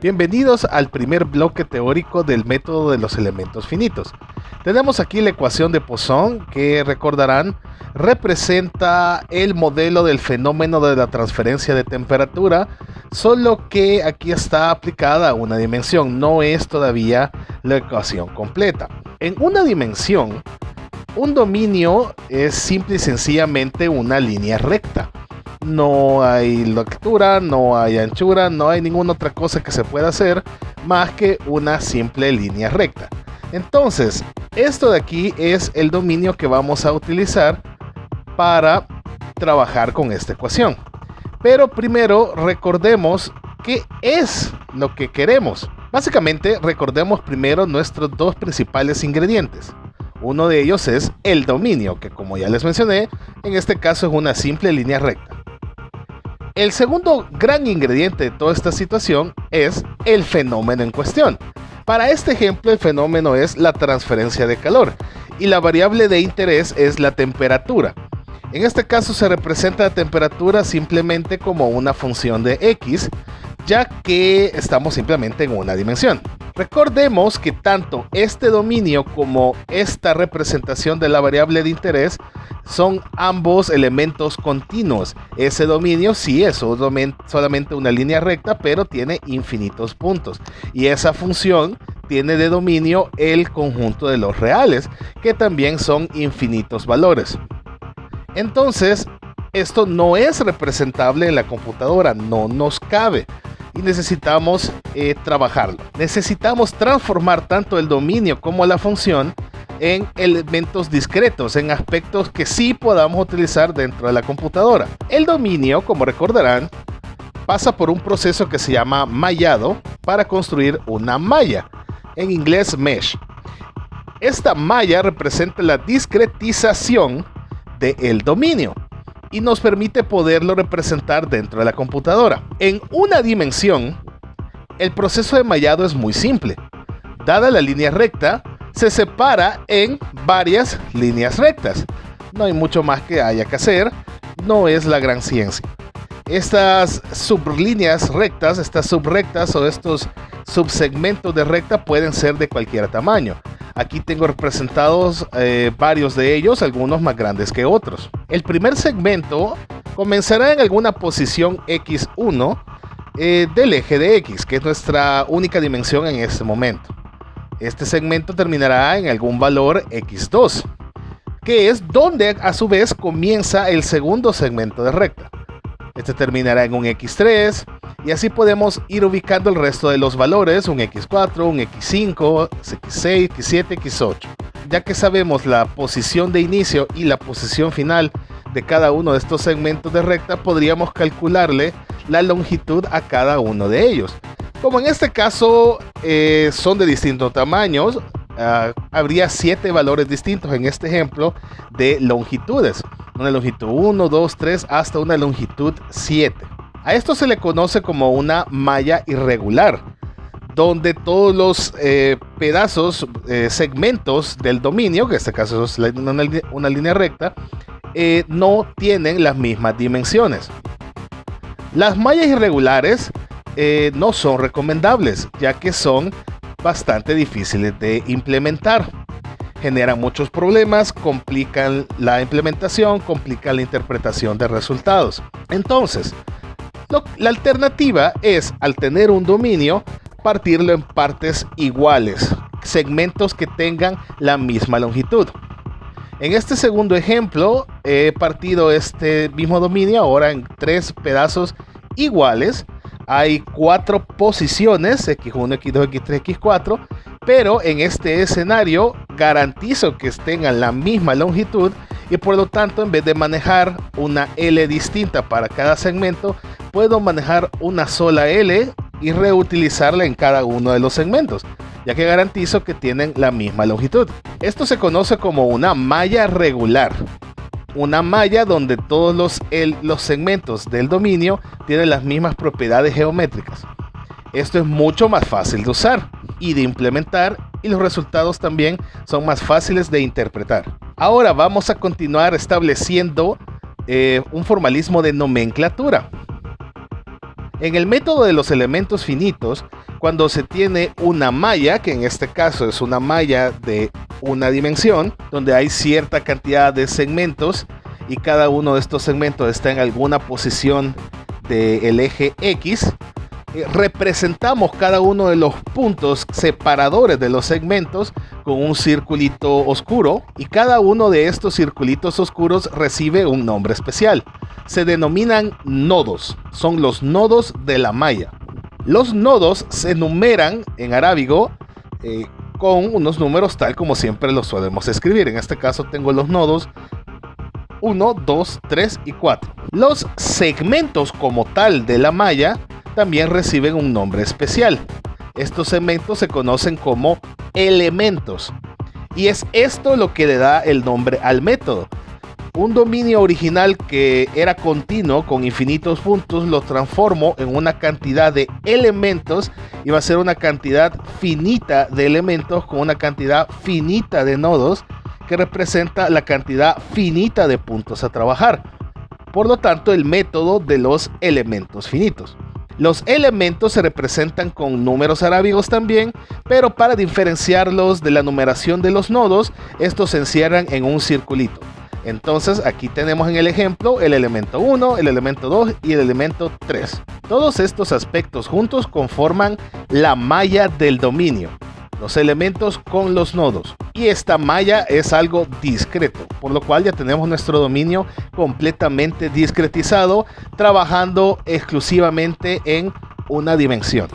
Bienvenidos al primer bloque teórico del método de los elementos finitos. Tenemos aquí la ecuación de Poisson que, recordarán, representa el modelo del fenómeno de la transferencia de temperatura, solo que aquí está aplicada a una dimensión, no es todavía la ecuación completa. En una dimensión, un dominio es simple y sencillamente una línea recta. No hay longitud, no hay anchura, no hay ninguna otra cosa que se pueda hacer más que una simple línea recta. Entonces, esto de aquí es el dominio que vamos a utilizar para trabajar con esta ecuación. Pero primero recordemos qué es lo que queremos. Básicamente, recordemos primero nuestros dos principales ingredientes. Uno de ellos es el dominio, que como ya les mencioné, en este caso es una simple línea recta. El segundo gran ingrediente de toda esta situación es el fenómeno en cuestión. Para este ejemplo, el fenómeno es la transferencia de calor y la variable de interés es la temperatura. En este caso se representa la temperatura simplemente como una función de x, ya que estamos simplemente en una dimensión. Recordemos que tanto este dominio como esta representación de la variable de interés son ambos elementos continuos. Ese dominio sí es solamente una línea recta, pero tiene infinitos puntos. Y esa función tiene de dominio el conjunto de los reales, que también son infinitos valores. Entonces, esto no es representable en la computadora, no nos cabe. Y necesitamos trabajarlo. Necesitamos transformar tanto el dominio como la función en elementos discretos, en aspectos que sí podamos utilizar dentro de la computadora. El dominio, como recordarán, pasa por un proceso que se llama mallado para construir una malla, en inglés mesh. Esta malla representa la discretización del dominio y nos permite poderlo representar dentro de la computadora. En una dimensión, el proceso de mallado es muy simple. Dada la línea recta, se separa en varias líneas rectas. No hay mucho más que haya que hacer, no es la gran ciencia. Estas sublíneas rectas, estas subrectas o estos subsegmentos de recta pueden ser de cualquier tamaño. Aquí tengo representados varios de ellos, algunos más grandes que otros. El primer segmento comenzará en alguna posición x1 del eje de x, que es nuestra única dimensión en este momento. Este segmento terminará en algún valor x2, que es donde a su vez comienza el segundo segmento de recta. Este terminará en un x3 y así podemos ir ubicando el resto de los valores, un x4, un x5, x6, x7, x8. Ya que sabemos la posición de inicio y la posición final de cada uno de estos segmentos de recta, podríamos calcularle la longitud a cada uno de ellos. Como en este caso son de distintos tamaños, habría 7 valores distintos en este ejemplo de longitudes. Una longitud 1, 2, 3 hasta una longitud 7. A esto se le conoce como una malla irregular, donde todos los pedazos, segmentos del dominio, que en este caso es una línea recta, no tienen las mismas dimensiones. Las mallas irregulares no son recomendables, ya que son bastante difíciles de implementar. Generan muchos problemas, complican la implementación, complican la interpretación de resultados. Entonces, la alternativa es, al tener un dominio, partirlo en partes iguales, segmentos que tengan la misma longitud. En este segundo ejemplo, he partido este mismo dominio ahora en 3 pedazos iguales. Hay 4 posiciones, x1, x2, x3, x4, pero en este escenario garantizo que tengan la misma longitud y por lo tanto, en vez de manejar una L distinta para cada segmento, puedo manejar una sola L y reutilizarla en cada uno de los segmentos, ya que garantizo que tienen la misma longitud. Esto se conoce como una malla regular. Una malla donde todos los segmentos del dominio tienen las mismas propiedades geométricas. Esto es mucho más fácil de usar y de implementar, y los resultados también son más fáciles de interpretar. Ahora vamos a continuar estableciendo un formalismo de nomenclatura. En el método de los elementos finitos, Cuando se tiene una malla, que en este caso es una malla de una dimensión, donde hay cierta cantidad de segmentos y cada uno de estos segmentos está en alguna posición del eje X, representamos cada uno de los puntos separadores de los segmentos con un circulito oscuro, y cada uno de estos circulitos oscuros recibe un nombre especial. Se denominan nodos, son los nodos de la malla. Los nodos se numeran en arábigo con unos números tal como siempre los solemos escribir. En este caso tengo los nodos 1, 2, 3 y 4. Los segmentos como tal de la malla también reciben un nombre especial. Estos segmentos se conocen como elementos. Y es esto lo que le da el nombre al método. Un dominio original que era continuo con infinitos puntos lo transformo en una cantidad de elementos y va a ser una cantidad finita de elementos con una cantidad finita de nodos que representa la cantidad finita de puntos a trabajar. Por lo tanto, el método de los elementos finitos. Los elementos se representan con números arábigos también, pero para diferenciarlos de la numeración de los nodos, estos se encierran en un circulito. Entonces aquí tenemos en el ejemplo el elemento 1, el elemento 2 y el elemento 3. Todos estos aspectos juntos conforman la malla del dominio, los elementos con los nodos. Y esta malla es algo discreto, por lo cual ya tenemos nuestro dominio completamente discretizado, trabajando exclusivamente en una dimensión.